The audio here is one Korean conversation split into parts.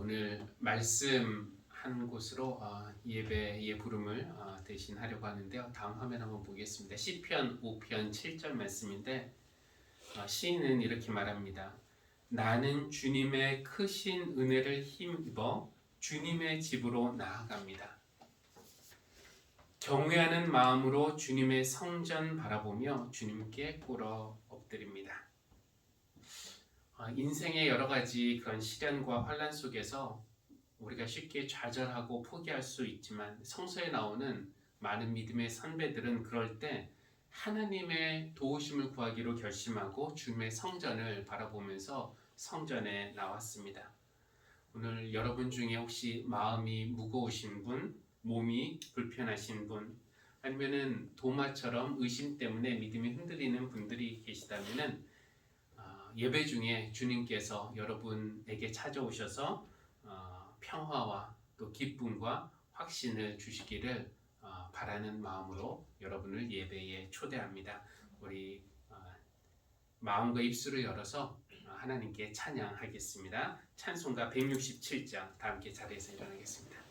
오늘 말씀 한 곳으로 예배의 부름을 대신하려고 하는데요. 다음 화면 한번 보겠습니다. 시편 5편 7절 말씀인데 시인은 이렇게 말합니다. 나는 주님의 크신 은혜를 힘입어 주님의 집으로 나아갑니다. 경외하는 마음으로 주님의 성전 바라보며 주님께 꿇어 엎드립니다. 인생의 여러 가지 그런 시련과 환난 속에서 우리가 쉽게 좌절하고 포기할 수 있지만 성서에 나오는 많은 믿음의 선배들은 그럴 때 하나님의 도우심을 구하기로 결심하고 주님의 성전을 바라보면서 성전에 나왔습니다. 오늘 여러분 중에 혹시 마음이 무거우신 분, 몸이 불편하신 분, 아니면은 도마처럼 의심 때문에 믿음이 흔들리는 분들이 계시다면은 예배 중에 주님께서 여러분에게 찾아오셔서 평화와 또 기쁨과 확신을 주시기를 바라는 마음으로 여러분을 예배에 초대합니다. 우리 마음과 입술을 열어서 하나님께 찬양하겠습니다. 찬송가 167장 다 함께 자리에서 일어나겠습니다.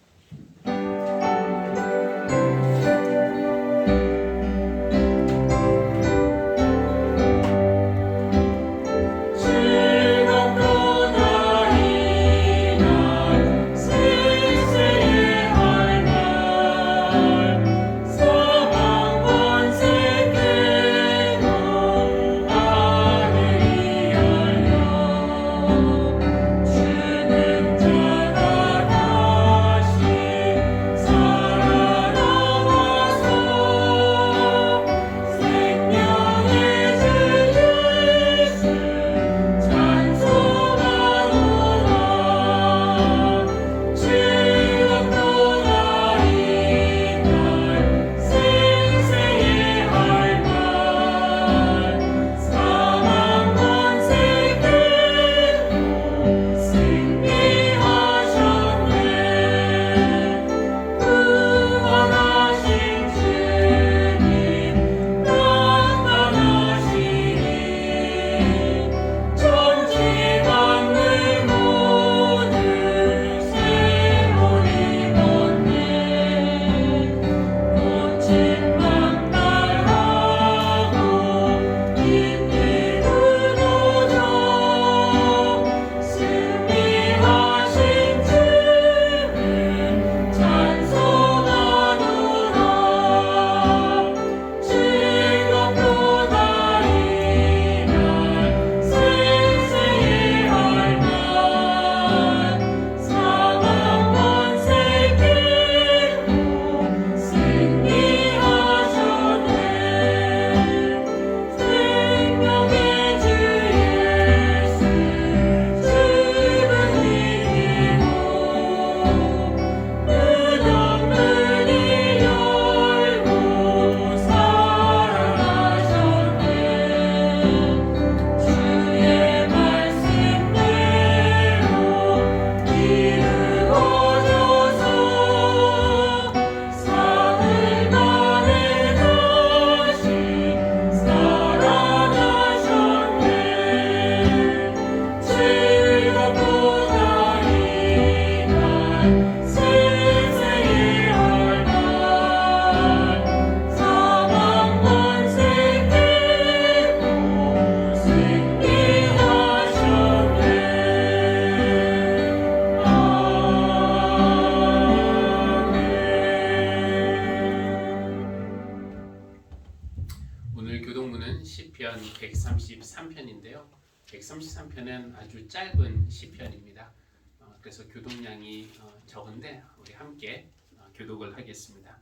시편 133편인데요. 133편은 아주 짧은 시편입니다. 그래서 교독량이 적은데 우리 함께 교독을 하겠습니다.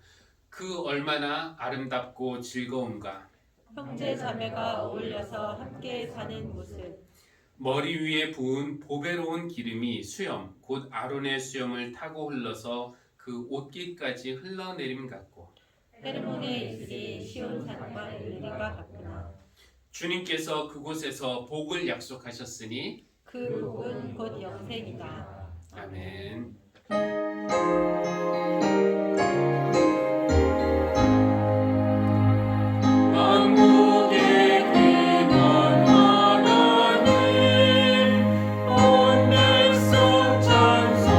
그 얼마나 아름답고 즐거운가. 형제 자매가 어울려서 함께 사는 모습. 머리 위에 부은 보배로운 기름이 수염 곧 아론의 수염을 타고 흘러서 그 옷깃까지 흘러내림 같고 헤르몬에 있으리 시온산과 엘리가 같구나. 주님께서 그곳에서 복을 약속하셨으니 그 복은 곧 영생이다. 아멘. 온 백성 찬송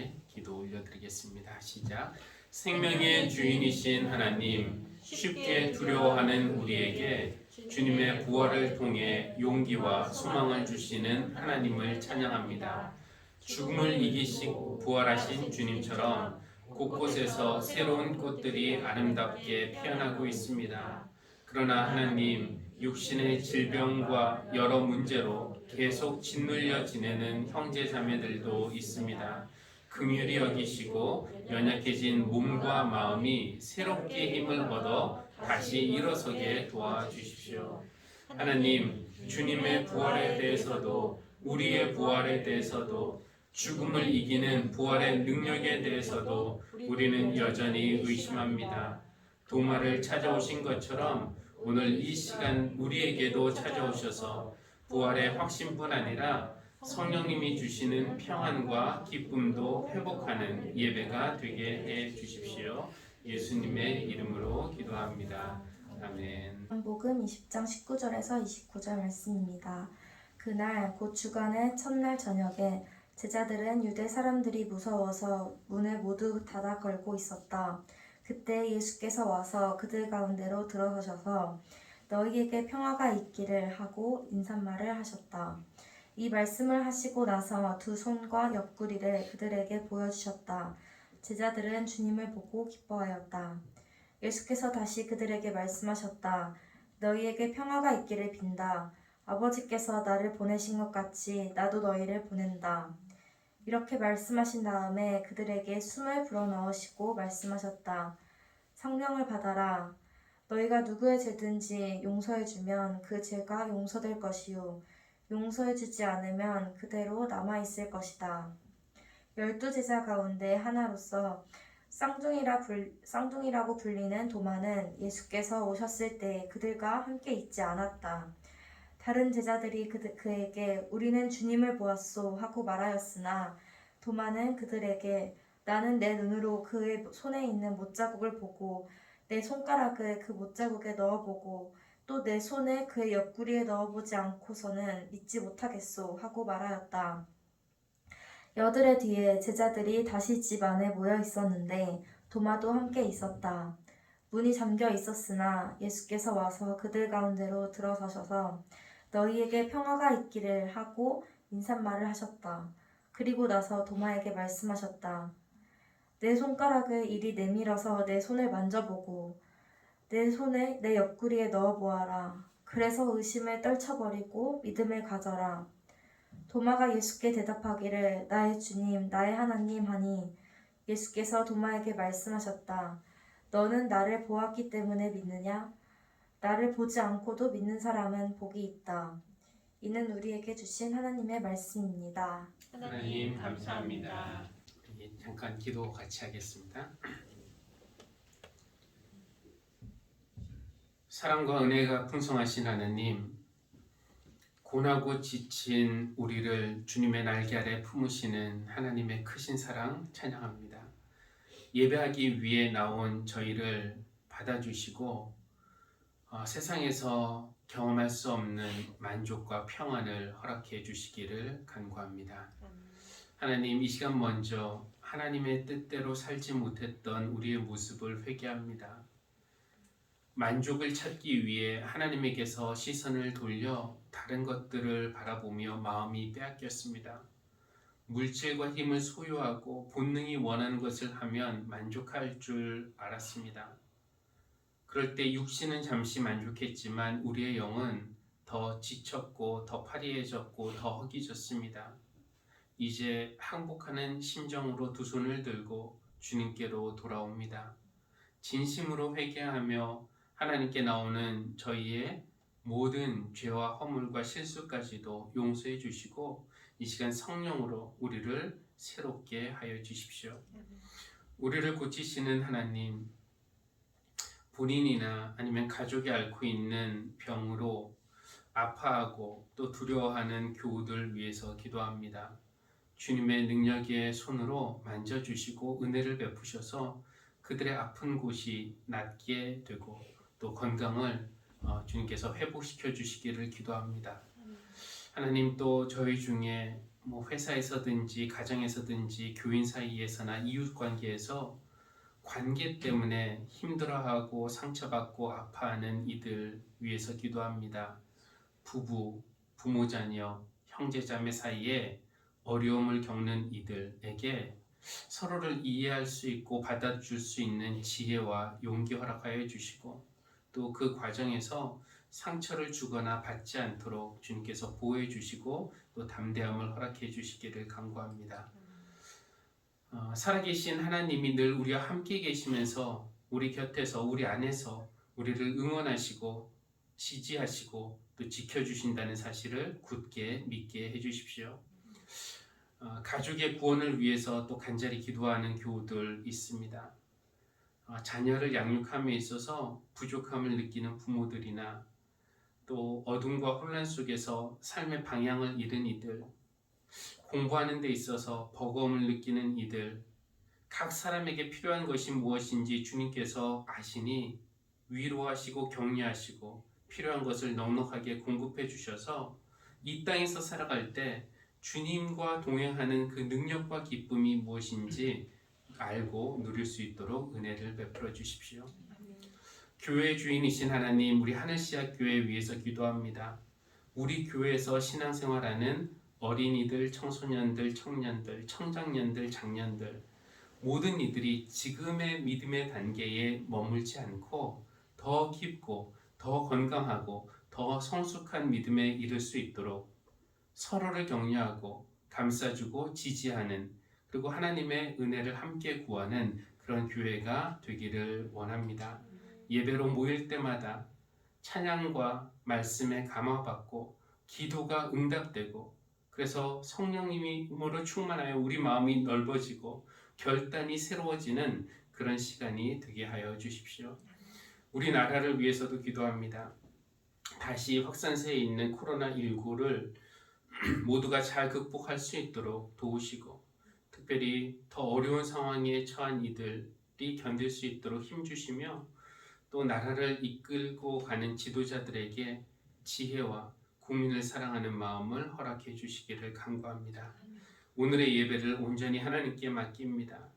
함께 기도 올려드리겠습니다. 시작. 생명의 주인이신 하나님, 쉽게 두려워하는 우리에게 주님의 부활을 통해 용기와 소망을 주시는 하나님을 찬양합니다. 죽음을 이기시고 부활하신 주님처럼 곳곳에서 새로운 꽃들이 아름답게 피어나고 있습니다. 그러나 하나님, 육신의 질병과 여러 문제로 계속 짓눌려 지내는 형제 자매들도 있습니다. 긍휼히 여기시고 연약해진 몸과 마음이 새롭게 힘을 얻어 다시 일어서게 도와주십시오. 하나님, 주님의 부활에 대해서도 우리의 부활에 대해서도 죽음을 이기는 부활의 능력에 대해서도 우리는 여전히 의심합니다. 도마를 찾아오신 것처럼 오늘 이 시간 우리에게도 찾아오셔서 부활의 확신뿐 아니라 성령님이 주시는 평안과 기쁨도 회복하는 예배가 되게 해 주십시오. 예수님의 이름으로 기도합니다. 아멘. 요한복음 20장 19절에서 29절 말씀입니다. 그날 곧 주간의 첫날 저녁에 제자들은 유대 사람들이 무서워서 문을 모두 닫아 걸고 있었다. 그때 예수께서 와서 그들 가운데로 들어서셔서 너희에게 평화가 있기를 하고 인사말을 하셨다. 이 말씀을 하시고 나서 두 손과 옆구리를 그들에게 보여주셨다. 제자들은 주님을 보고 기뻐하였다. 예수께서 다시 그들에게 말씀하셨다. 너희에게 평화가 있기를 빈다. 아버지께서 나를 보내신 것 같이 나도 너희를 보낸다. 이렇게 말씀하신 다음에 그들에게 숨을 불어넣으시고 말씀하셨다. 성령을 받아라. 너희가 누구의 죄든지 용서해주면 그 죄가 용서될 것이요 용서해주지 않으면 그대로 남아있을 것이다. 12제자 가운데 하나로서 쌍둥이라고 불리는 도마는 예수께서 오셨을 때 그들과 함께 있지 않았다. 다른 제자들이 그에게 우리는 주님을 보았소 하고 말하였으나 도마는 그들에게 나는 내 눈으로 그의 손에 있는 못자국을 보고 내 손가락을 그 못자국에 넣어보고 또 내 손을 그의 옆구리에 넣어보지 않고서는 믿지 못하겠소 하고 말하였다. 여드레 뒤에 제자들이 다시 집 안에 모여 있었는데 도마도 함께 있었다. 문이 잠겨 있었으나 예수께서 와서 그들 가운데로 들어서셔서 너희에게 평화가 있기를 하고 인사말을 하셨다. 그리고 나서 도마에게 말씀하셨다. 내 손가락을 이리 내밀어서 내 손을 만져보고 내 손을 내 옆구리에 넣어보아라. 그래서 의심을 떨쳐버리고 믿음을 가져라. 도마가 예수께 대답하기를 나의 주님, 나의 하나님 하니 예수께서 도마에게 말씀하셨다. 너는 나를 보았기 때문에 믿느냐? 나를 보지 않고도 믿는 사람은 복이 있다. 이는 우리에게 주신 하나님의 말씀입니다. 하나님 감사합니다. 우리 잠깐 기도 같이 하겠습니다. 사랑과 은혜가 풍성하신 하나님, 고나고 지친 우리를 주님의 날개 아래 품으시는 하나님의 크신 사랑 찬양합니다. 예배하기 위해 나온 저희를 받아주시고 세상에서 경험할 수 없는 만족과 평안을 허락해 주시기를 간구합니다. 하나님, 이 시간 먼저 하나님의 뜻대로 살지 못했던 우리의 모습을 회개합니다. 만족을 찾기 위해 하나님에게서 시선을 돌려 다른 것들을 바라보며 마음이 빼앗겼습니다. 물질과 힘을 소유하고 본능이 원하는 것을 하면 만족할 줄 알았습니다. 그럴 때 육신은 잠시 만족했지만 우리의 영은 더 지쳤고 더 파리해졌고 더 허기졌습니다. 이제 항복하는 심정으로 두 손을 들고 주님께로 돌아옵니다. 진심으로 회개하며 하나님께 나오는 저희의 모든 죄와 허물과 실수까지도 용서해 주시고 이 시간 성령으로 우리를 새롭게 하여 주십시오. 우리를 고치시는 하나님, 본인이나 아니면 가족이 앓고 있는 병으로 아파하고 또 두려워하는 교우들 위해서 기도합니다. 주님의 능력의 손으로 만져주시고 은혜를 베푸셔서 그들의 아픈 곳이 낫게 되고 또 건강을 주님께서 회복시켜 주시기를 기도합니다. 하나님, 또 저희 중에 뭐 회사에서든지 가정에서든지 교인 사이에서나 이웃 관계에서 관계 때문에 힘들어하고 상처받고 아파하는 이들 위해서 기도합니다. 부부, 부모 자녀, 형제 자매 사이에 어려움을 겪는 이들에게 서로를 이해할 수 있고 받아줄 수 있는 지혜와 용기 허락하여 주시고 또 그 과정에서 상처를 주거나 받지 않도록 주님께서 보호해 주시고 또 담대함을 허락해 주시기를 간구합니다. 살아계신 하나님이 늘 우리와 함께 계시면서 우리 곁에서 우리 안에서 우리를 응원하시고 지지하시고 또 지켜주신다는 사실을 굳게 믿게 해주십시오. 가족의 구원을 위해서 또 간절히 기도하는 교우들 있습니다. 자녀를 양육함에 있어서 부족함을 느끼는 부모들이나 또 어둠과 혼란 속에서 삶의 방향을 잃은 이들, 공부하는 데 있어서 버거움을 느끼는 이들, 각 사람에게 필요한 것이 무엇인지 주님께서 아시니 위로하시고 격려하시고 필요한 것을 넉넉하게 공급해 주셔서 이 땅에서 살아갈 때 주님과 동행하는 그 능력과 기쁨이 무엇인지 알고 누릴 수 있도록 은혜를 베풀어 주십시오. 교회 주인이신 하나님, 우리 하늘씨앗교회 위해서 기도합니다. 우리 교회에서 신앙생활하는 어린이들, 청소년들, 청년들, 청장년들, 장년들 모든 이들이 지금의 믿음의 단계에 머물지 않고 더 깊고 더 건강하고 더 성숙한 믿음에 이를 수 있도록 서로를 격려하고 감싸주고 지지하는 그리고 하나님의 은혜를 함께 구하는 그런 교회가 되기를 원합니다. 예배로 모일 때마다 찬양과 말씀에 감화받고 기도가 응답되고 그래서 성령님으로 충만하여 우리 마음이 넓어지고 결단이 새로워지는 그런 시간이 되게 하여 주십시오. 우리나라를 위해서도 기도합니다. 다시 확산세에 있는 코로나19를 모두가 잘 극복할 수 있도록 도우시고 특별히 더 어려운 상황에 처한 이들이 견딜 수 있도록 힘주시며 또 나라를 이끌고 가는 지도자들에게 지혜와 국민을 사랑하는 마음을 허락해 주시기를 간구합니다. 오늘의 예배를 온전히 하나님께 맡깁니다.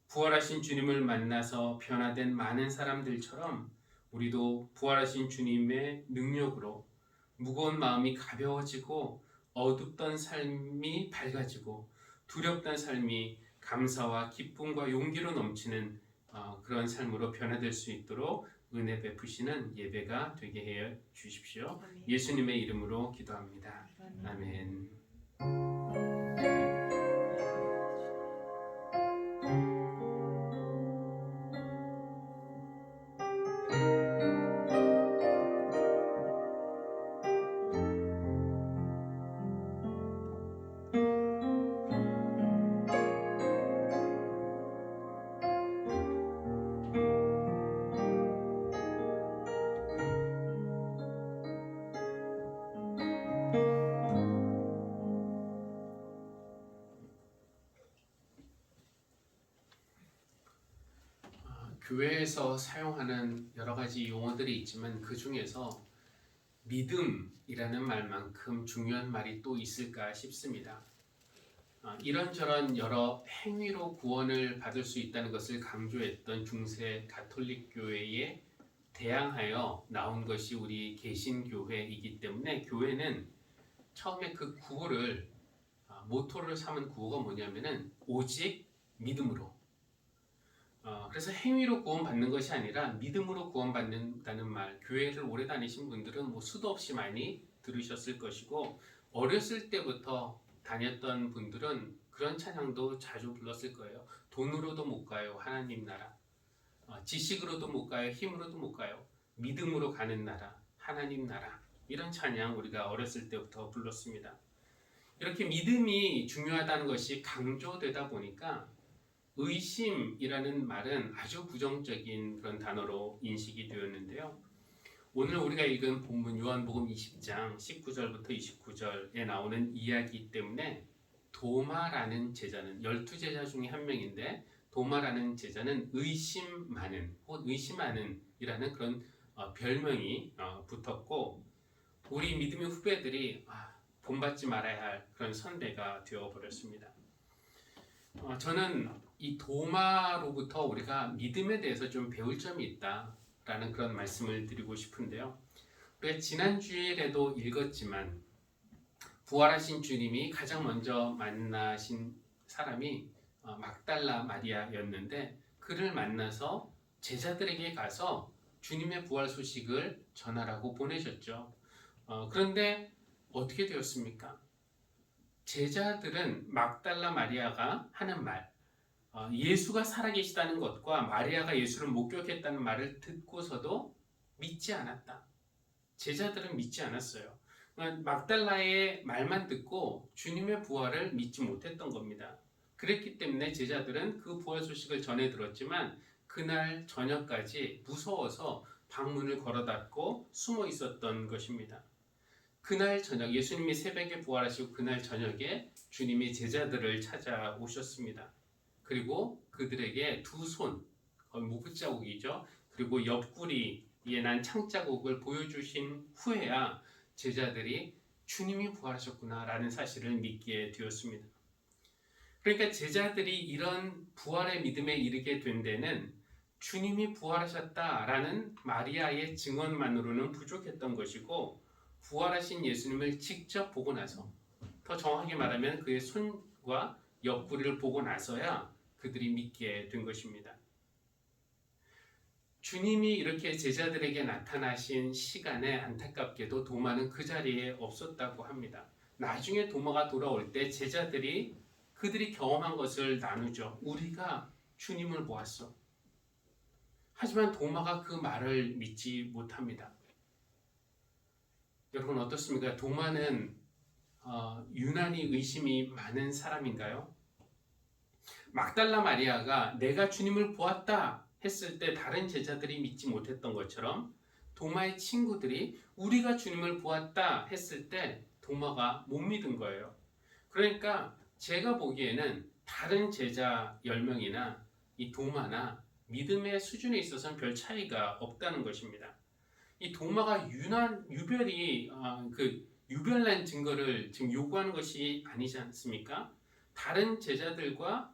부활하신 주님을 만나서 변화된 많은 사람들처럼 우리도 부활하신 주님의 능력으로 무거운 마음이 가벼워지고 어둡던 삶이 밝아지고 두렵던 삶이 감사와 기쁨과 용기로 넘치는 그런 삶으로 변화될 수 있도록 은혜 베푸시는 예배가 되게 해 주십시오. 예수님의 이름으로 기도합니다. 아멘. 교회에서 사용하는 여러 가지 용어들이 있지만 그 중에서 믿음이라는 말만큼 중요한 말이 또 있을까 싶습니다. 이런저런 여러 행위로 구원을 받을 수 있다는 것을 강조했던 중세 가톨릭 교회에 대항하여 나온 것이 우리 개신교회이기 때문에 교회는 처음에 그 구호를 모토를 삼은 구호가 뭐냐면은 오직 믿음으로. 그래서 행위로 구원받는 것이 아니라 믿음으로 구원받는다는 말, 교회를 오래 다니신 분들은 뭐 수도 없이 많이 들으셨을 것이고 어렸을 때부터 다녔던 분들은 그런 찬양도 자주 불렀을 거예요. 돈으로도 못 가요, 하나님 나라. 지식으로도 못 가요, 힘으로도 못 가요. 믿음으로 가는 나라, 하나님 나라. 이런 찬양 우리가 어렸을 때부터 불렀습니다. 이렇게 믿음이 중요하다는 것이 강조되다 보니까 의심이라는 말은 아주 부정적인 그런 단어로 인식이 되었는데요. 오늘 우리가 읽은 본문 요한복음 20장 19절부터 29절에 나오는 이야기 때문에 도마라는 제자는 12제자 중에 한 명인데 도마라는 제자는 의심 많은 혹은 의심하는 이라는 그런 별명이 붙었고 우리 믿음의 후배들이 본받지 말아야 할 그런 선배가 되어버렸습니다. 저는 이 도마로부터 우리가 믿음에 대해서 좀 배울 점이 있다라는 그런 말씀을 드리고 싶은데요. 우리가 지난 주일에도 읽었지만 부활하신 주님이 가장 먼저 만나신 사람이 막달라 마리아였는데 그를 만나서 제자들에게 가서 주님의 부활 소식을 전하라고 보내셨죠. 그런데 어떻게 되었습니까? 제자들은 막달라 마리아가 하는 말, 예수가 살아계시다는 것과 마리아가 예수를 목격했다는 말을 듣고서도 믿지 않았다. 제자들은 믿지 않았어요. 막달라의 말만 듣고 주님의 부활을 믿지 못했던 겁니다. 그랬기 때문에 제자들은 그 부활 소식을 전해 들었지만 그날 저녁까지 무서워서 방문을 걸어 닫고 숨어 있었던 것입니다. 그날 저녁 예수님이 새벽에 부활하시고 그날 저녁에 주님이 제자들을 찾아오셨습니다. 그리고 그들에게 두 손, 무브자국이죠. 그리고 옆구리에 난 창자국을 보여주신 후에야 제자들이 주님이 부활하셨구나 라는 사실을 믿게 되었습니다. 그러니까 제자들이 이런 부활의 믿음에 이르게 된 데는 주님이 부활하셨다라는 마리아의 증언만으로는 부족했던 것이고 부활하신 예수님을 직접 보고 나서 더 정확하게 말하면 그의 손과 옆구리를 보고 나서야 그들이 믿게 된 것입니다. 주님이 이렇게 제자들에게 나타나신 시간에 안타깝게도 도마는 그 자리에 없었다고 합니다. 나중에 도마가 돌아올 때 제자들이 그들이 경험한 것을 나누죠. 우리가 주님을 보았어. 하지만 도마가 그 말을 믿지 못합니다. 여러분 어떻습니까? 도마는 유난히 의심이 많은 사람인가요? 막달라 마리아가 내가 주님을 보았다 했을 때 다른 제자들이 믿지 못했던 것처럼 도마의 친구들이 우리가 주님을 보았다 했을 때 도마가 못 믿은 거예요. 그러니까 제가 보기에는 다른 제자 10명이나 이 도마나 믿음의 수준에 있어서는 별 차이가 없다는 것입니다. 이 도마가 유별난 증거를 지금 요구하는 것이 아니지 않습니까? 다른 제자들과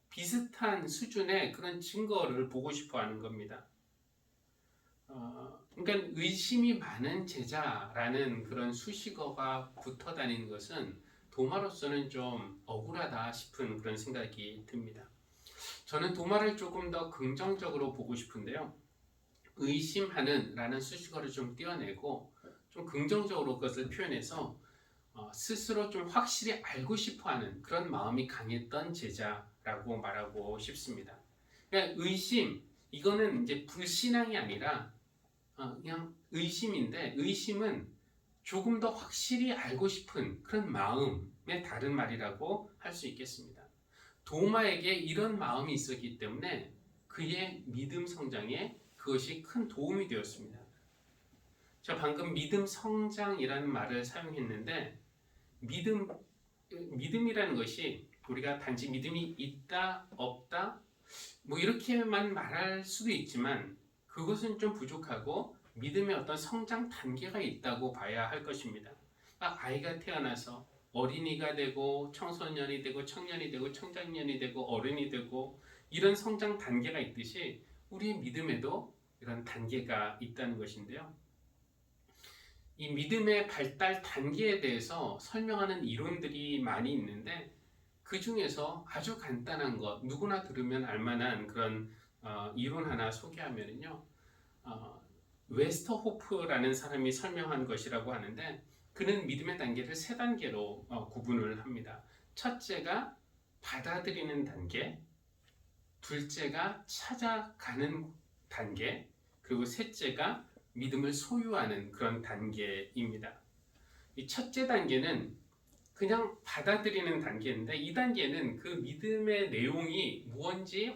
비슷한 수준의 그런 증거를 보고 싶어 하는 겁니다. 그러니까 의심이 많은 제자라는 그런 수식어가 붙어 다니는 것은 도마로서는 좀 억울하다 싶은 그런 생각이 듭니다. 저는 도마를 조금 더 긍정적으로 보고 싶은데요. 의심하는 라는 수식어를 좀 떼어내고 좀 긍정적으로 그것을 표현해서 스스로 좀 확실히 알고 싶어하는 그런 마음이 강했던 제자라고 말하고 싶습니다. 그러니까 의심, 이거는 이제 불신앙이 아니라 그냥 의심인데 의심은 조금 더 확실히 알고 싶은 그런 마음의 다른 말이라고 할 수 있겠습니다. 도마에게 이런 마음이 있었기 때문에 그의 믿음 성장에 그것이 큰 도움이 되었습니다. 제가 방금 믿음 성장이라는 말을 사용했는데 믿음이라는 것이 우리가 단지 믿음이 있다 없다 뭐 이렇게만 말할 수도 있지만 그것은 좀 부족하고 믿음의 어떤 성장 단계가 있다고 봐야 할 것입니다. 아이가 태어나서 어린이가 되고 청소년이 되고 청년이 되고 청장년이 되고 어른이 되고 이런 성장 단계가 있듯이 우리의 믿음에도 이런 단계가 있다는 것인데요. 이 믿음의 발달 단계에 대해서 설명하는 이론들이 많이 있는데 그 중에서 아주 간단한 것, 누구나 들으면 알만한 그런 이론 하나 소개하면요. 웨스터호프라는 사람이 설명한 것이라고 하는데 그는 믿음의 단계를 3단계로 구분을 합니다. 첫째가 받아들이는 단계, 둘째가 찾아가는 단계, 그리고 셋째가 믿음을 소유하는 그런 단계입니다. 이 첫째 단계는 그냥 받아들이는 단계인데 이 단계는 그 믿음의 내용이 무언지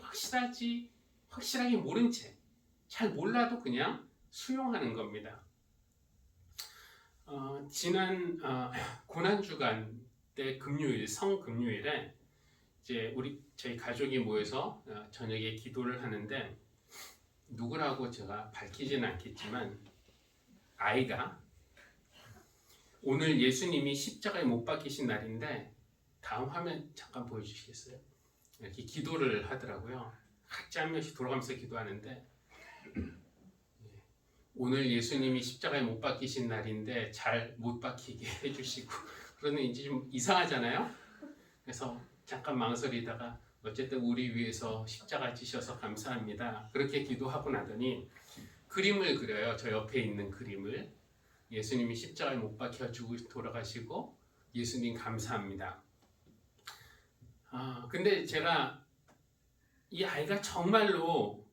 확실하게 모른 채 잘 몰라도 그냥 수용하는 겁니다. 지난 고난주간 때 금요일 성금요일에 이제 저희 가족이 모여서 저녁에 기도를 하는데 누구라고 제가 밝히지는 않겠지만 아이가 오늘 예수님이 십자가에 못 박히신 날인데 다음 화면 잠깐 보여주시겠어요? 이렇게 기도를 하더라고요. 각자 한 명씩 돌아가면서 기도하는데 오늘 예수님이 십자가에 못 박히신 날인데 잘 못 박히게 해주시고 그러면 이제 좀 이상하잖아요. 그래서 잠깐 망설이다가 어쨌든 우리 위해서 십자가 지셔서 감사합니다. 그렇게 기도하고 나더니 그림을 그려요. 저 옆에 있는 그림을. 예수님이 십자가에 못 박혀 돌아가시고 예수님 감사합니다. 근데 제가 이 아이가 정말로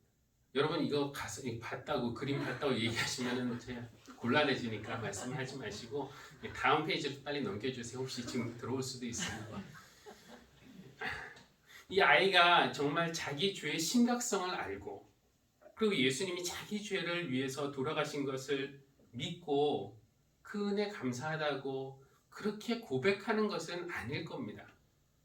여러분 이거 가서 봤다고 그림 봤다고 얘기하시면은 제가 곤란해지니까 말씀하지 마시고 다음 페이지로 빨리 넘겨주세요. 혹시 지금 들어올 수도 있으니까. 이 아이가 정말 자기 죄의 심각성을 알고 그리고 예수님이 자기 죄를 위해서 돌아가신 것을 믿고 그 은혜 감사하다고 그렇게 고백하는 것은 아닐 겁니다.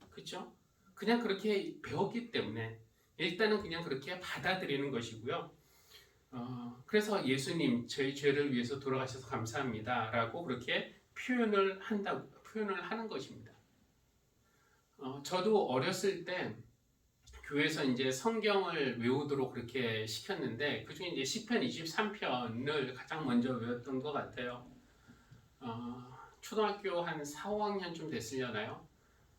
그렇죠? 그냥 그렇게 배웠기 때문에 일단은 그냥 그렇게 받아들이는 것이고요. 그래서 예수님 저희 죄를 위해서 돌아가셔서 감사합니다 라고 그렇게 표현을 하는 것입니다. 저도 어렸을 때 교회에서 이제 성경을 외우도록 그렇게 시켰는데 그중에 이제 시편 23편을 가장 먼저 외웠던 것 같아요. 초등학교 한 4, 5학년쯤 됐으려나요?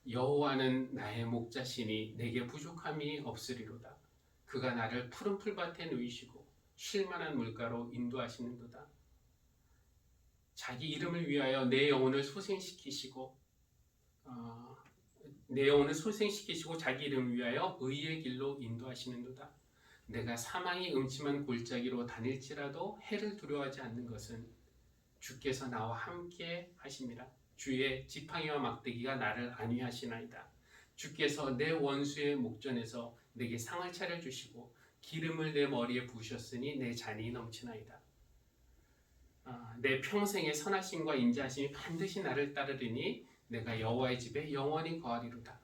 여호와는 나의 목자시니 내게 부족함이 없으리로다. 그가 나를 푸른 풀밭에 누이시고 쉴만한 물가로 인도하시는도다. 자기 이름을 위하여 내 영혼을 소생시키시고 자기 이름을 위하여 의의 길로 인도하시는도다. 내가 사망이 음침한 골짜기로 다닐지라도 해를 두려워하지 않는 것은 주께서 나와 함께 하심이라. 주의 지팡이와 막대기가 나를 안위하시나이다. 주께서 내 원수의 목전에서 내게 상을 차려주시고 기름을 내 머리에 부으셨으니 내 잔이 넘치나이다. 내 평생의 선하심과 인자하심이 반드시 나를 따르리니 내가 여호와의 집에 영원히 거하리로다.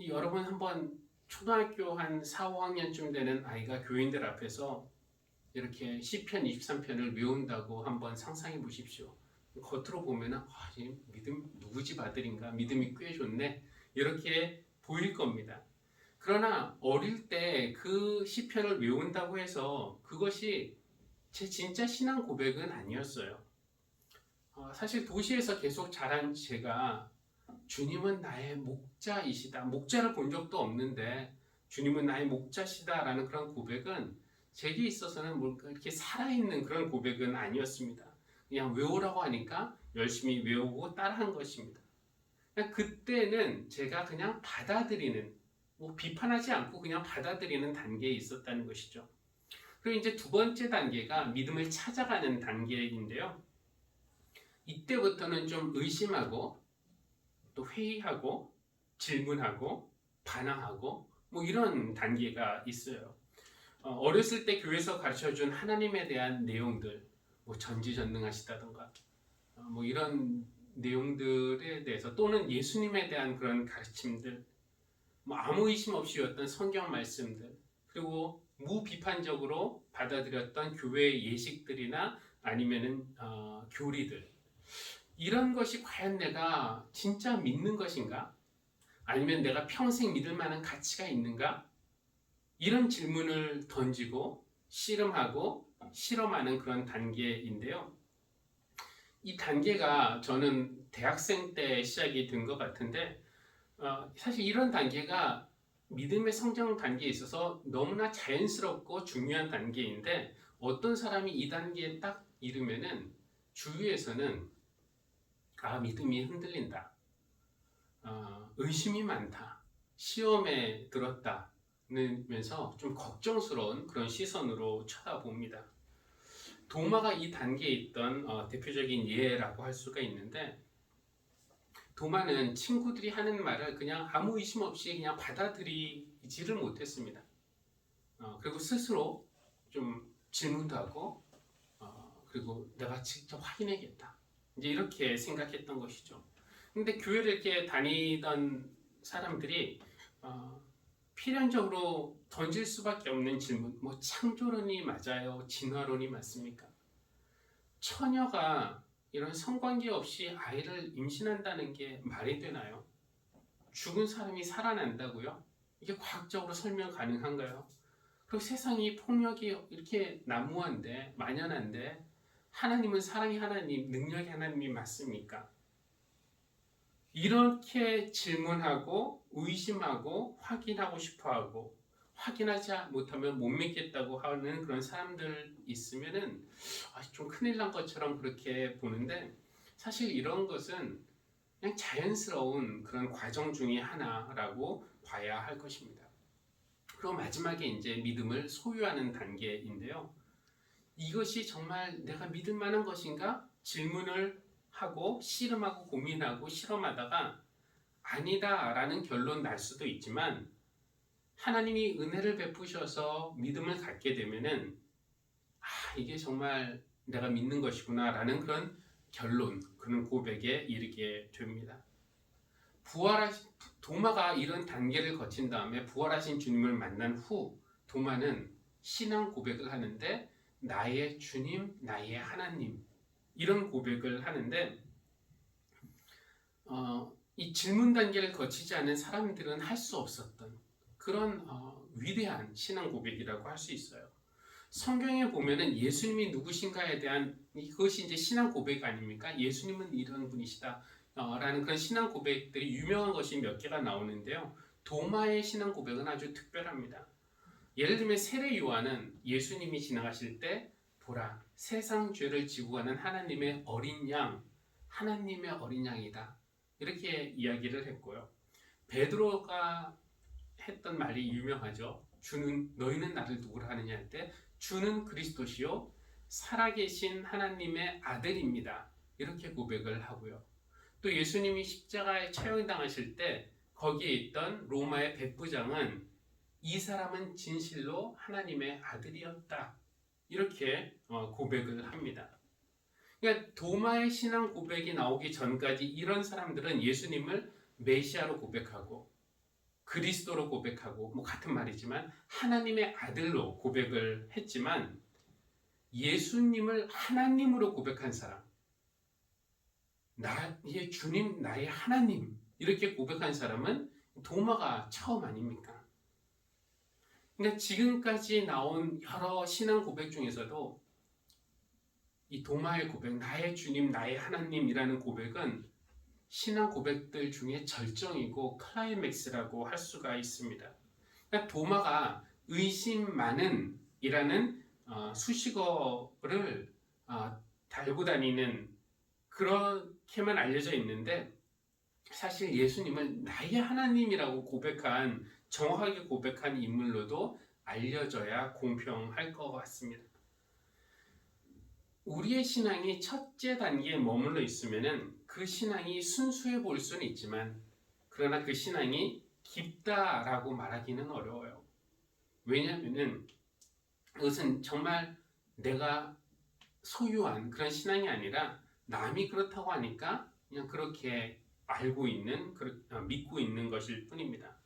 여러분 한번 초등학교 한 4, 5학년쯤 되는 아이가 교인들 앞에서 이렇게 시편 23편을 외운다고 한번 상상해 보십시오. 겉으로 보면은 믿음 누구 집 아들인가 믿음이 꽤 좋네 이렇게 보일 겁니다. 그러나 어릴 때 그 시편을 외운다고 해서 그것이 제 진짜 신앙 고백은 아니었어요. 사실 도시에서 계속 자란 제가 주님은 나의 목자이시다. 목자를 본 적도 없는데 주님은 나의 목자시다라는 그런 고백은 제게 있어서는 뭔가 이렇게 살아있는 그런 고백은 아니었습니다. 그냥 외우라고 하니까 열심히 외우고 따라한 것입니다. 그때는 제가 그냥 받아들이는, 비판하지 않고 그냥 받아들이는 단계에 있었다는 것이죠. 그리고 이제 두 번째 단계가 믿음을 찾아가는 단계인데요. 이때부터는 좀 의심하고 또 회의하고 질문하고 반항하고 이런 단계가 있어요. 어렸을 때 교회에서 가르쳐준 하나님에 대한 내용들, 전지전능하시다던가 이런 내용들에 대해서 또는 예수님에 대한 그런 가르침들, 아무 의심 없이 외웠던 성경 말씀들, 그리고 무비판적으로 받아들였던 교회의 예식들이나 아니면은 교리들, 이런 것이 과연 내가 진짜 믿는 것인가? 아니면 내가 평생 믿을 만한 가치가 있는가? 이런 질문을 던지고 씨름하고 실험하는 그런 단계인데요. 이 단계가 저는 대학생 때 시작이 된 것 같은데 사실 이런 단계가 믿음의 성장 단계에 있어서 너무나 자연스럽고 중요한 단계인데 어떤 사람이 이 단계에 딱 이르면은 주위에서는 믿음이 흔들린다, 의심이 많다, 시험에 들었다 면서 좀 걱정스러운 그런 시선으로 쳐다봅니다. 도마가 이 단계에 있던 대표적인 예라고 할 수가 있는데 도마는 친구들이 하는 말을 그냥 아무 의심 없이 그냥 받아들이지를 못했습니다. 그리고 스스로 좀 질문도 하고 그리고 내가 직접 확인해야겠다. 이제 이렇게 생각했던 것이죠. 근데 교회를 이렇게 다니던 사람들이 필연적으로 던질 수밖에 없는 질문, 창조론이 맞아요? 진화론이 맞습니까? 처녀가 이런 성관계 없이 아이를 임신한다는 게 말이 되나요? 죽은 사람이 살아난다고요? 이게 과학적으로 설명 가능한가요? 그리고 세상이 폭력이 이렇게 난무한데, 만연한데, 하나님은 사랑의 하나님, 능력의 하나님이 맞습니까? 이렇게 질문하고 의심하고 확인하고 싶어하고 확인하지 못하면 못 믿겠다고 하는 그런 사람들 있으면은 좀 큰일 난 것처럼 그렇게 보는데, 사실 이런 것은 그냥 자연스러운 그런 과정 중에 하나라고 봐야 할 것입니다. 그리고 마지막에 이제 믿음을 소유하는 단계인데요. 이것이 정말 내가 믿을 만한 것인가? 질문을 하고 씨름하고 고민하고 실험하다가 아니다라는 결론 날 수도 있지만, 하나님이 은혜를 베푸셔서 믿음을 갖게 되면은 이게 정말 내가 믿는 것이구나라는 그런 결론, 그런 고백에 이르게 됩니다. 도마가 이런 단계를 거친 다음에 부활하신 주님을 만난 후 도마는 신앙 고백을 하는데, 나의 주님, 나의 하나님, 이런 고백을 하는데, 이 질문 단계를 거치지 않은 사람들은 할 수 없었던 그런 위대한 신앙 고백이라고 할 수 있어요. 성경에 보면은 예수님이 누구신가에 대한 이것이 이제 신앙 고백 아닙니까? 예수님은 이런 분이시다 라는 그런 신앙 고백들이 유명한 것이 몇 개가 나오는데요. 도마의 신앙 고백은 아주 특별합니다. 예를 들면 세례 요한은 예수님이 지나가실 때 보라, 세상 죄를 지고 가는 하나님의 어린 양, 하나님의 어린 양이다, 이렇게 이야기를 했고요. 베드로가 했던 말이 유명하죠. 너희는 나를 누구라 하느냐 할 때, 주는 그리스도시요 살아계신 하나님의 아들입니다, 이렇게 고백을 하고요. 또 예수님이 십자가에 처형당하실 때 거기에 있던 로마의 백부장은 이 사람은 진실로 하나님의 아들이었다, 이렇게 고백을 합니다. 그러니까 도마의 신앙 고백이 나오기 전까지 이런 사람들은 예수님을 메시아로 고백하고 그리스도로 고백하고 같은 말이지만 하나님의 아들로 고백을 했지만, 예수님을 하나님으로 고백한 사람, 나의 주님, 나의 하나님, 이렇게 고백한 사람은 도마가 처음 아닙니까? 그러니까 지금까지 나온 여러 신앙 고백 중에서도 이 도마의 고백, 나의 주님, 나의 하나님이라는 고백은 신앙 고백들 중에 절정이고 클라이맥스라고 할 수가 있습니다. 그러니까 도마가 의심 많은 이라는 수식어를 달고 다니는, 그렇게만 알려져 있는데, 사실 예수님을 나의 하나님이라고 정확하게 고백한 인물로도 알려져야 공평할 것 같습니다. 우리의 신앙이 첫째 단계에 머물러 있으면은 그 신앙이 순수해 보일 수는 있지만, 그러나 그 신앙이 깊다라고 말하기는 어려워요. 왜냐하면은 그것은 정말 내가 소유한 그런 신앙이 아니라 남이 그렇다고 하니까 그냥 그렇게 알고 있는, 믿고 있는 것일 뿐입니다.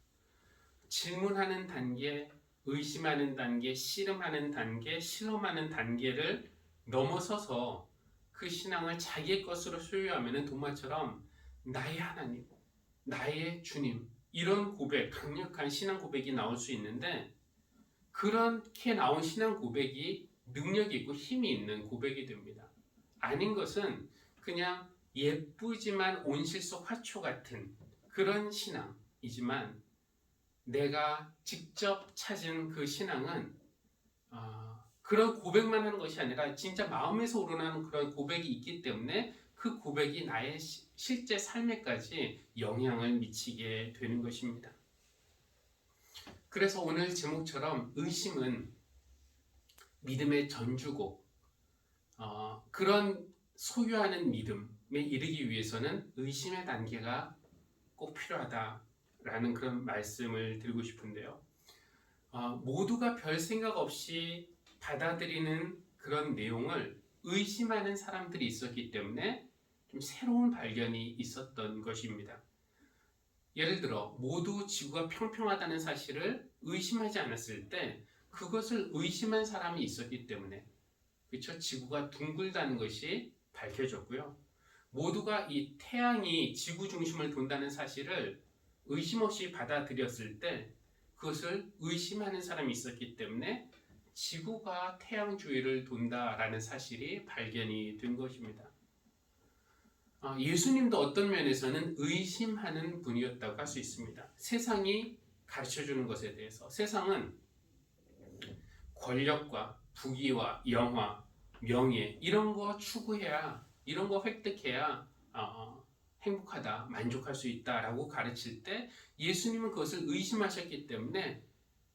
질문하는 단계, 의심하는 단계, 씨름하는 단계, 실험하는 단계를 넘어서서 그 신앙을 자기의 것으로 소유하면 도마처럼 나의 하나님, 나의 주님, 이런 고백, 강력한 신앙 고백이 나올 수 있는데, 그렇게 나온 신앙 고백이 능력이 있고 힘이 있는 고백이 됩니다. 아닌 것은 그냥 예쁘지만 온실 속 화초 같은 그런 신앙이지만, 내가 직접 찾은 그 신앙은 그런 고백만 하는 것이 아니라 진짜 마음에서 우러나는 그런 고백이 있기 때문에 그 고백이 나의 실제 삶에까지 영향을 미치게 되는 것입니다. 그래서 오늘 제목처럼 의심은 믿음의 전주곡, 그런 소유하는 믿음에 이르기 위해서는 의심의 단계가 꼭 필요하다라는 그런 말씀을 드리고 싶은데요. 모두가 별 생각 없이 받아들이는 그런 내용을 의심하는 사람들이 있었기 때문에 좀 새로운 발견이 있었던 것입니다. 예를 들어 모두 지구가 평평하다는 사실을 의심하지 않았을 때 그것을 의심한 사람이 있었기 때문에, 그렇죠? 지구가 둥글다는 것이 밝혀졌고요. 모두가 이 태양이 지구 중심을 돈다는 사실을 의심 없이 받아들였을 때 그것을 의심하는 사람이 있었기 때문에 지구가 태양 주위를 돈다라는 사실이 발견이 된 것입니다. 예수님도 어떤 면에서는 의심하는 분이었다고 할 수 있습니다. 세상이 가르쳐주는 것에 대해서 세상은 권력과 부귀와 영화, 명예 이런 거 추구해야 이런 거 획득해야 행복하다, 만족할 수 있다라고 가르칠 때 예수님은 그것을 의심하셨기 때문에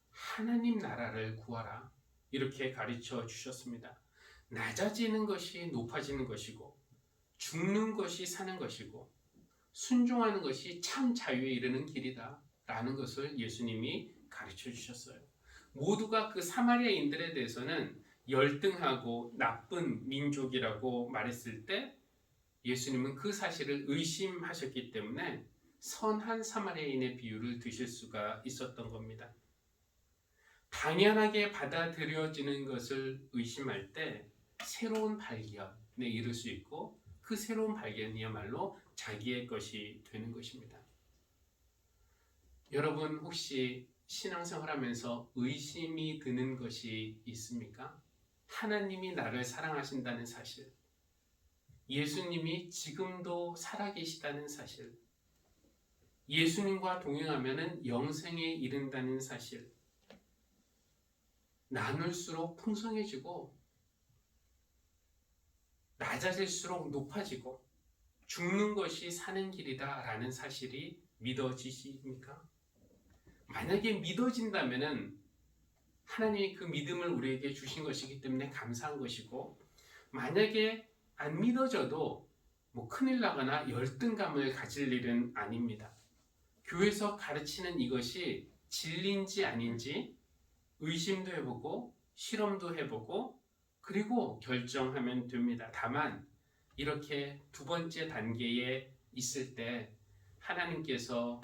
하나님 나라를 구하라 이렇게 가르쳐 주셨습니다. 낮아지는 것이 높아지는 것이고 죽는 것이 사는 것이고 순종하는 것이 참 자유에 이르는 길이다 라는 것을 예수님이 가르쳐 주셨어요. 모두가 그 사마리아인들에 대해서는 열등하고 나쁜 민족이라고 말했을 때 예수님은 그 사실을 의심하셨기 때문에 선한 사마리아인의 비유를 드실 수가 있었던 겁니다. 당연하게 받아들여지는 것을 의심할 때 새로운 발견에 이를 수 있고 그 새로운 발견이야말로 자기의 것이 되는 것입니다. 여러분 혹시 신앙생활하면서 의심이 드는 것이 있습니까? 하나님이 나를 사랑하신다는 사실, 예수님이 지금도 살아계시다는 사실, 예수님과 동행하면 영생에 이른다는 사실, 나눌수록 풍성해지고 낮아질수록 높아지고 죽는 것이 사는 길이다 라는 사실이 믿어지십니까? 만약에 믿어진다면 하나님이 그 믿음을 우리에게 주신 것이기 때문에 감사한 것이고, 만약에 안 믿어져도 큰일 나거나 열등감을 가질 일은 아닙니다. 교회에서 가르치는 이것이 진리인지 아닌지 의심도 해보고 실험도 해보고 그리고 결정하면 됩니다. 다만 이렇게 두 번째 단계에 있을 때 하나님께서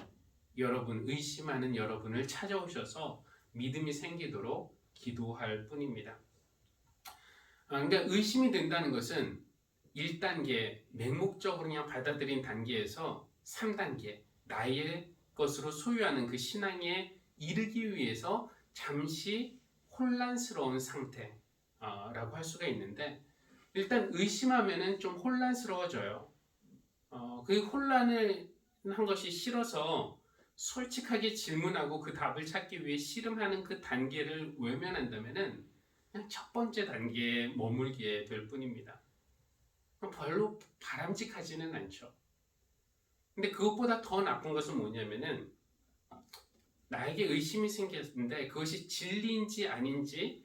여러분, 의심하는 여러분을 찾아오셔서 믿음이 생기도록 기도할 뿐입니다. 그러니까 의심이 된다는 것은 1단계 맹목적으로 그냥 받아들인 단계에서 3단계 나의 것으로 소유하는 그 신앙에 이르기 위해서 잠시 혼란스러운 상태라고 할 수가 있는데, 일단 의심하면은 좀 혼란스러워져요. 그 혼란을 한 것이 싫어서 솔직하게 질문하고 그 답을 찾기 위해 씨름하는 그 단계를 외면한다면은 그냥 첫 번째 단계에 머물게 될 뿐입니다. 별로 바람직하지는 않죠. 근데 그것보다 더 나쁜 것은 뭐냐면은 나에게 의심이 생겼는데 그것이 진리인지 아닌지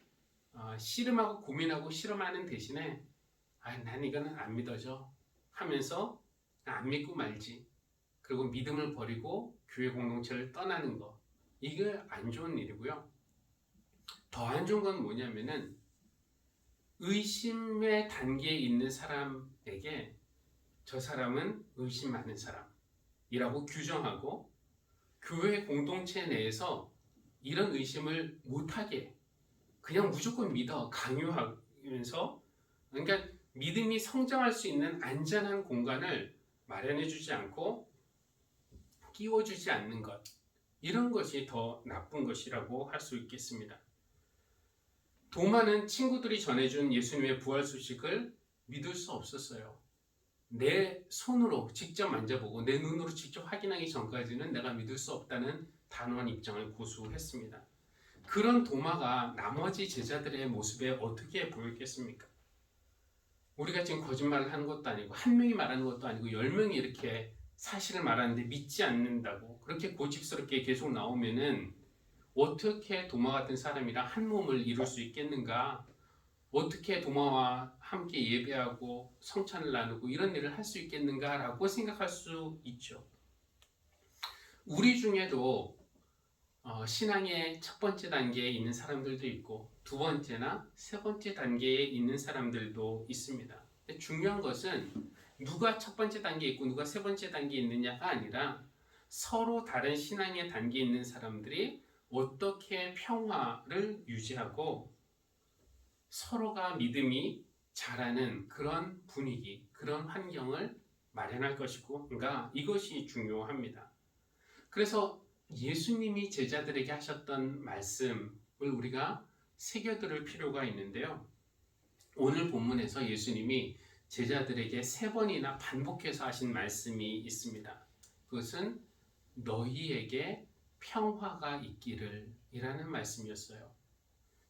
씨름하고 고민하고 실험하는 대신에 난 이거는 안 믿어져 하면서 안 믿고 말지, 그리고 믿음을 버리고 교회 공동체를 떠나는 거, 이게 안 좋은 일이고요. 더 안 좋은 건 뭐냐면은 의심의 단계에 있는 사람에게 저 사람은 의심 많은 사람이라고 규정하고 교회 공동체 내에서 이런 의심을 못하게 그냥 무조건 믿어 강요하면서, 그러니까 믿음이 성장할 수 있는 안전한 공간을 마련해주지 않고 끼워주지 않는 것, 이런 것이 더 나쁜 것이라고 할 수 있겠습니다. 도마는 친구들이 전해준 예수님의 부활 소식을 믿을 수 없었어요. 내 손으로 직접 만져보고 내 눈으로 직접 확인하기 전까지는 내가 믿을 수 없다는 단호한 입장을 고수했습니다. 그런 도마가 나머지 제자들의 모습에 어떻게 보였겠습니까? 우리가 지금 거짓말을 하는 것도 아니고 한 명이 말하는 것도 아니고 10명이 이렇게 사실을 말하는데 믿지 않는다고 그렇게 고집스럽게 계속 나오면은 어떻게 도마 같은 사람이랑 한 몸을 이룰 수 있겠는가? 어떻게 도마와 함께 예배하고 성찬을 나누고 이런 일을 할 수 있겠는가라고 생각할 수 있죠. 우리 중에도 신앙의 첫 번째 단계에 있는 사람들도 있고 두 번째나 세 번째 단계에 있는 사람들도 있습니다. 근데 중요한 것은 누가 첫 번째 단계에 있고 누가 세 번째 단계에 있느냐가 아니라 서로 다른 신앙의 단계에 있는 사람들이 어떻게 평화를 유지하고 서로가 믿음이 자라는 그런 분위기, 그런 환경을 마련할 것이고, 그러니까 이것이 중요합니다. 그래서 예수님이 제자들에게 하셨던 말씀을 우리가 새겨들을 필요가 있는데요. 오늘 본문에서 예수님이 제자들에게 3번이나 반복해서 하신 말씀이 있습니다. 그것은 너희에게 평화가 있기를 이라는 말씀이었어요.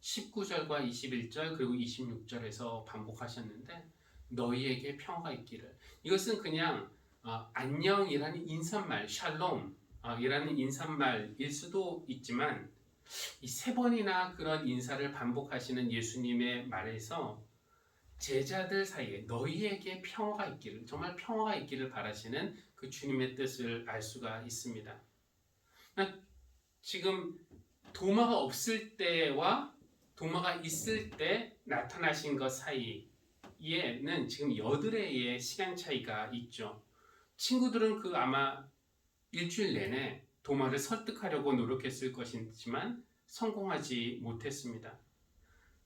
19절과 21절 그리고 26절에서 반복하셨는데 너희에게 평화가 있기를. 이것은 그냥 안녕이라는 인사말, 샬롬 이라는 인사말일 수도 있지만 이 3번이나 그런 인사를 반복하시는 예수님의 말에서 제자들 사이에 너희에게 평화가 있기를, 정말 평화가 있기를 바라시는 그 주님의 뜻을 알 수가 있습니다. 지금 도마가 없을 때와 도마가 있을 때 나타나신 것 사이에는 지금 여드레의 시간 차이가 있죠. 친구들은 아마 일주일 내내 도마를 설득하려고 노력했을 것이지만 성공하지 못했습니다.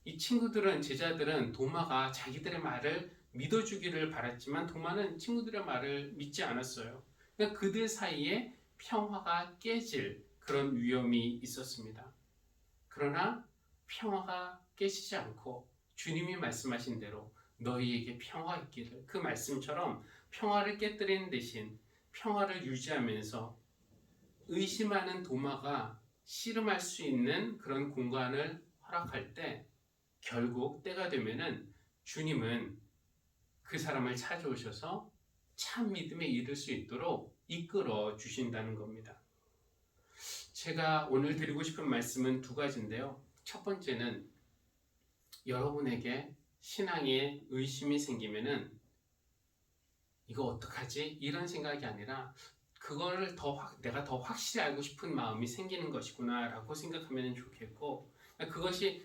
이 친구들은, 제자들은 도마가 자기들의 말을 믿어주기를 바랐지만 도마는 친구들의 말을 믿지 않았어요. 그러니까 그들 사이에 평화가 깨질 그런 위험이 있었습니다. 그러나 평화가 깨지지 않고 주님이 말씀하신 대로 너희에게 평화 있기를, 그 말씀처럼 평화를 깨뜨리는 대신 평화를 유지하면서 의심하는 도마가 씨름할 수 있는 그런 공간을 허락할 때 결국 때가 되면은 주님은 그 사람을 찾아오셔서 참 믿음에 이를 수 있도록 이끌어 주신다는 겁니다. 제가 오늘 드리고 싶은 말씀은 2가지인데요. 첫 번째는 여러분에게 신앙에 의심이 생기면은 이거 어떡하지? 이런 생각이 아니라 그거를 내가 더 확실히 알고 싶은 마음이 생기는 것이구나 라고 생각하면 좋겠고, 그것이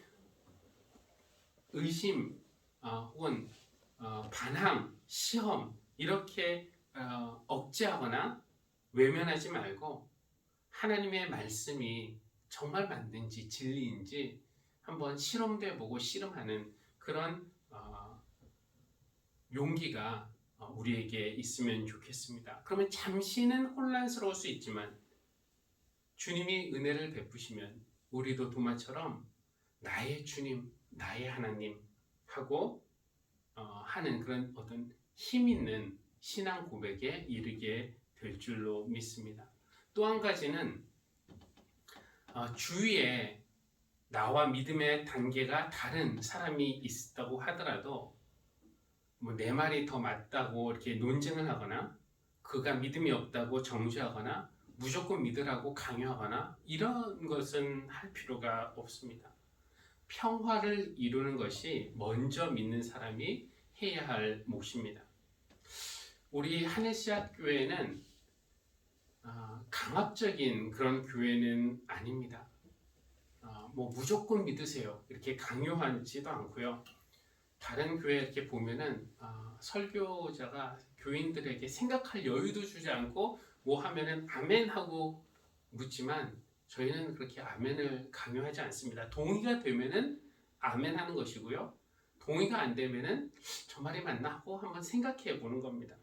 의심 혹은 반항, 시험 이렇게 억제하거나 외면하지 말고 하나님의 말씀이 정말 맞는지 진리인지 한번 실험도 해보고 씨름하는 그런 용기가 우리에게 있으면 좋겠습니다. 그러면 잠시는 혼란스러울 수 있지만 주님이 은혜를 베푸시면 우리도 도마처럼 나의 주님, 나의 하나님 하고 하는 그런 어떤 힘 있는 신앙 고백에 이르게 될 줄로 믿습니다. 또 한 가지는 주위에 나와 믿음의 단계가 다른 사람이 있다고 하더라도 내 말이 더 맞다고 이렇게 논쟁을 하거나 그가 믿음이 없다고 정죄하거나 무조건 믿으라고 강요하거나 이런 것은 할 필요가 없습니다. 평화를 이루는 것이 먼저 믿는 사람이 해야 할 몫입니다. 우리 하늘씨앗 교회는 강압적인 그런 교회는 아닙니다. 무조건 믿으세요 이렇게 강요하지도 않고요. 다른 교회 이렇게 보면은 설교자가 교인들에게 생각할 여유도 주지 않고 뭐 하면은 아멘 하고 묻지만 저희는 그렇게 아멘을 강요하지 않습니다. 동의가 되면은 아멘 하는 것이고요. 동의가 안 되면은 저 말이 맞나 하고 한번 생각해 보는 겁니다.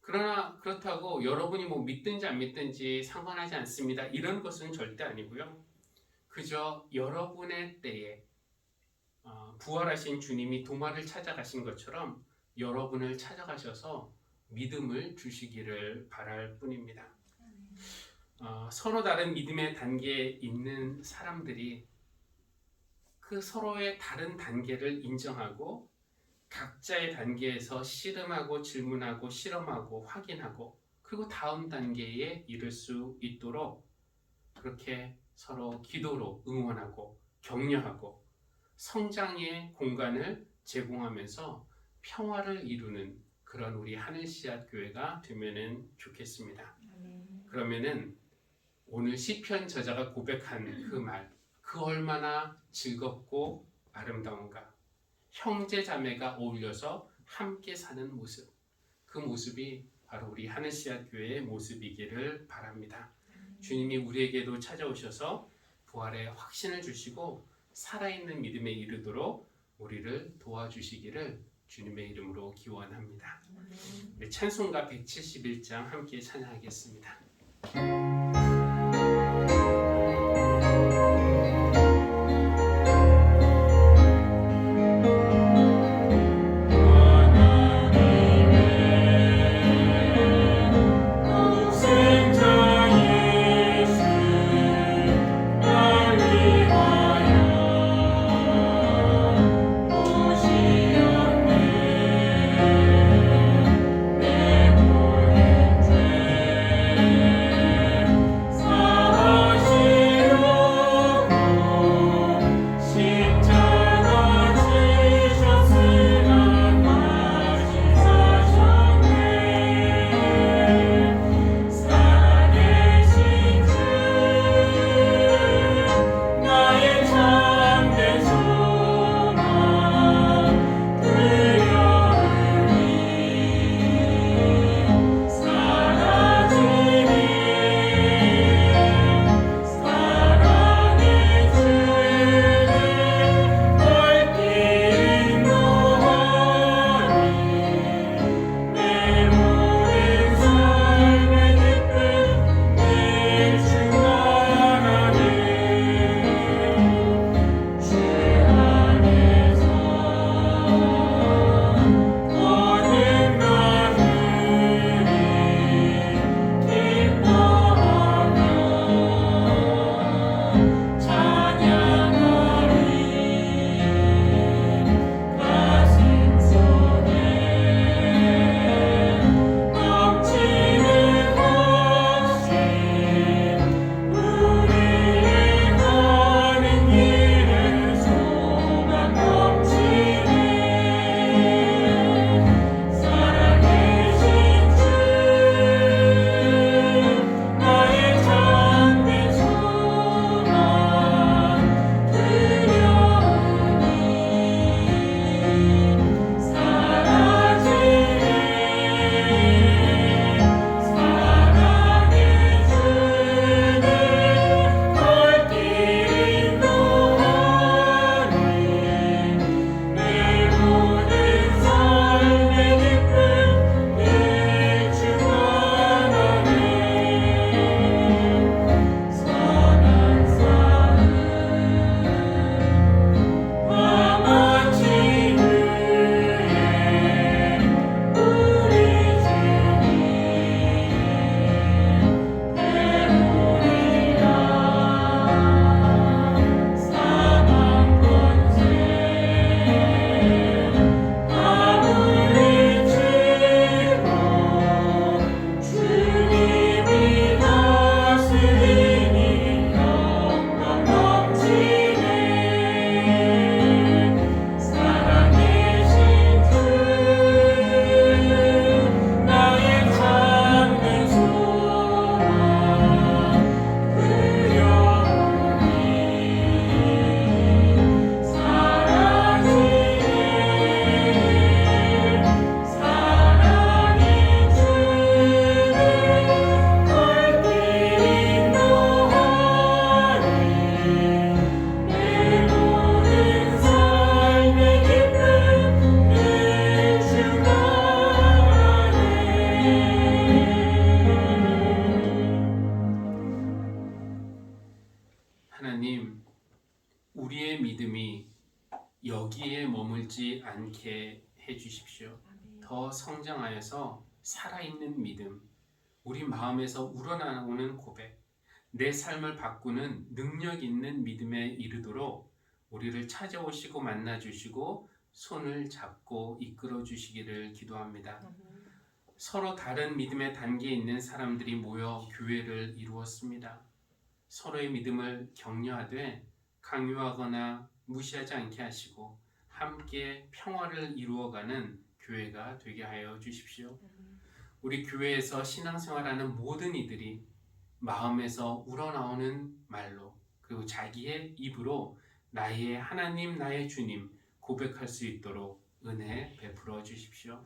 그러나 그렇다고 여러분이 믿든지 안 믿든지 상관하지 않습니다. 이런 것은 절대 아니고요. 그저 여러분의 때에 부활하신 주님이 도마를 찾아가신 것처럼 여러분을 찾아가셔서 믿음을 주시기를 바랄 뿐입니다. 서로 다른 믿음의 단계에 있는 사람들이 그 서로의 다른 단계를 인정하고 각자의 단계에서 씨름하고 질문하고 실험하고 확인하고 그리고 다음 단계에 이를 수 있도록 그렇게 서로 기도로 응원하고 격려하고 성장의 공간을 제공하면서 평화를 이루는 그런 우리 하늘씨앗 교회가 되면은 좋겠습니다. 그러면은 오늘 시편 저자가 고백한 그 말, 그 얼마나 즐겁고 아름다운가. 형제 자매가 어울려서 함께 사는 모습, 그 모습이 바로 우리 하늘씨앗 교회의 모습이기를 바랍니다. 주님이 우리에게도 찾아오셔서 부활의 확신을 주시고 살아있는 믿음에 이르도록 우리를 도와주시기를 주님의 이름으로 기원합니다. 우리 찬송가 171장 함께 찬양하겠습니다. 하나님, 우리의 믿음이 여기에 머물지 않게 해주십시오. 더 성장하여서 살아있는 믿음, 우리 마음에서 우러나오는 고백, 내 삶을 바꾸는 능력 있는 믿음에 이르도록 우리를 찾아오시고 만나주시고 손을 잡고 이끌어 주시기를 기도합니다. 서로 다른 믿음의 단계에 있는 사람들이 모여 교회를 이루었습니다. 서로의 믿음을 격려하되 강요하거나 무시하지 않게 하시고 함께 평화를 이루어가는 교회가 되게 하여 주십시오. 우리 교회에서 신앙생활하는 모든 이들이 마음에서 우러나오는 말로 그리고 자기의 입으로 나의 하나님, 나의 주님 고백할 수 있도록 은혜 베풀어 주십시오.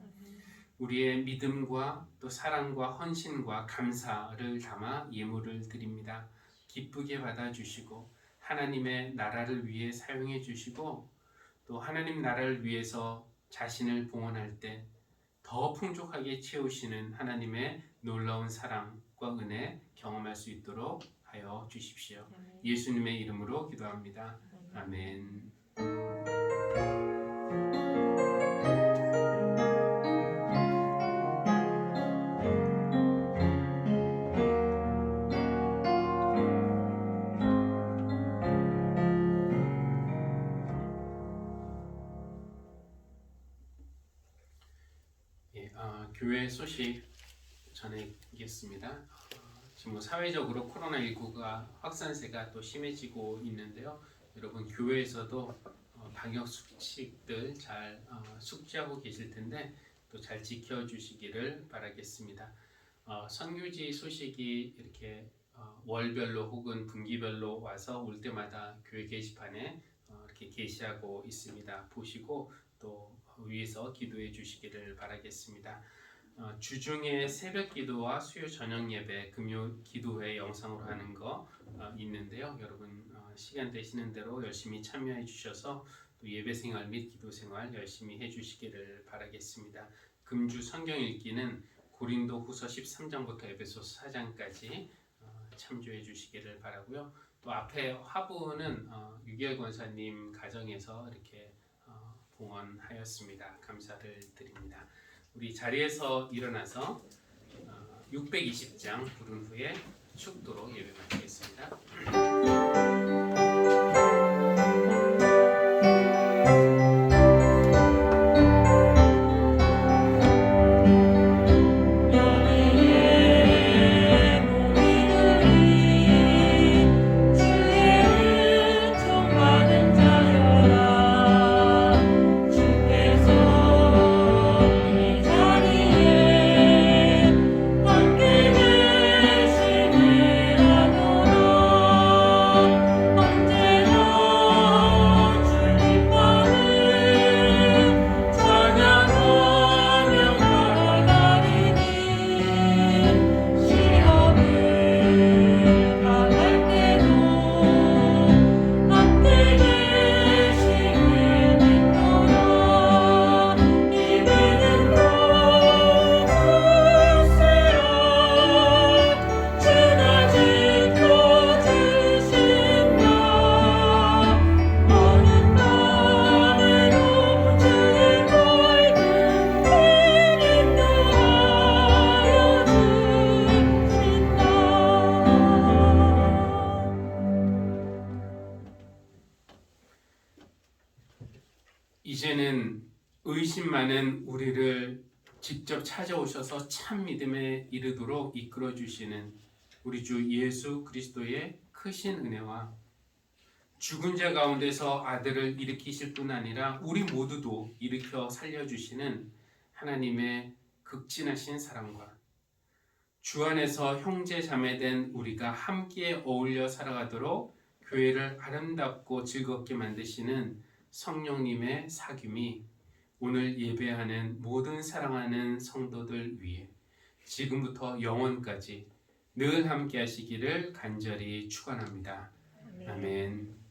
우리의 믿음과 또 사랑과 헌신과 감사를 담아 예물을 드립니다. 기쁘게 받아주시고 하나님의 나라를 위해 사용해 주시고 또 하나님 나라를 위해서 자신을 봉헌할 때 더 풍족하게 채우시는 하나님의 놀라운 사랑과 은혜 경험할 수 있도록 하여 주십시오. 예수님의 이름으로 기도합니다. 아멘. 교회 소식 전하겠습니다. 지금 사회적으로 코로나19가 확산세가 또 심해지고 있는데요. 여러분 교회에서도 방역 수칙들 잘 숙지하고 계실 텐데 또 잘 지켜주시기를 바라겠습니다. 선교지 소식이 이렇게 월별로 혹은 분기별로 와서 올 때마다 교회 게시판에 이렇게 게시하고 있습니다. 보시고 또 위에서 기도해 주시기를 바라겠습니다. 주중에 새벽 기도와 수요 저녁 예배, 금요 기도회 영상으로 하는 거 있는데요. 여러분 시간 되시는 대로 열심히 참여해 주셔서 또 예배 생활 및 기도 생활 열심히 해 주시기를 바라겠습니다. 금주 성경 읽기는 고린도 후서 13장부터 에베소서 4장까지 참조해 주시기를 바라고요. 또 앞에 화분은 유기열 권사님 가정에서 이렇게 봉헌하였습니다. 감사를 드립니다. 우리 자리에서 일어나서 620장 부른 후에 축도로 예배 마치겠습니다. 이제는 의심 많은 우리를 직접 찾아오셔서 참 믿음에 이르도록 이끌어 주시는 우리 주 예수 그리스도의 크신 은혜와 죽은 자 가운데서 아들을 일으키실 뿐 아니라 우리 모두도 일으켜 살려주시는 하나님의 극진하신 사랑과 주 안에서 형제 자매된 우리가 함께 어울려 살아가도록 교회를 아름답고 즐겁게 만드시는 성령님의 사귐이 오늘 예배하는 모든 사랑하는 성도들 위해 지금부터 영원까지 늘 함께 하시기를 간절히 축원합니다. 아멘.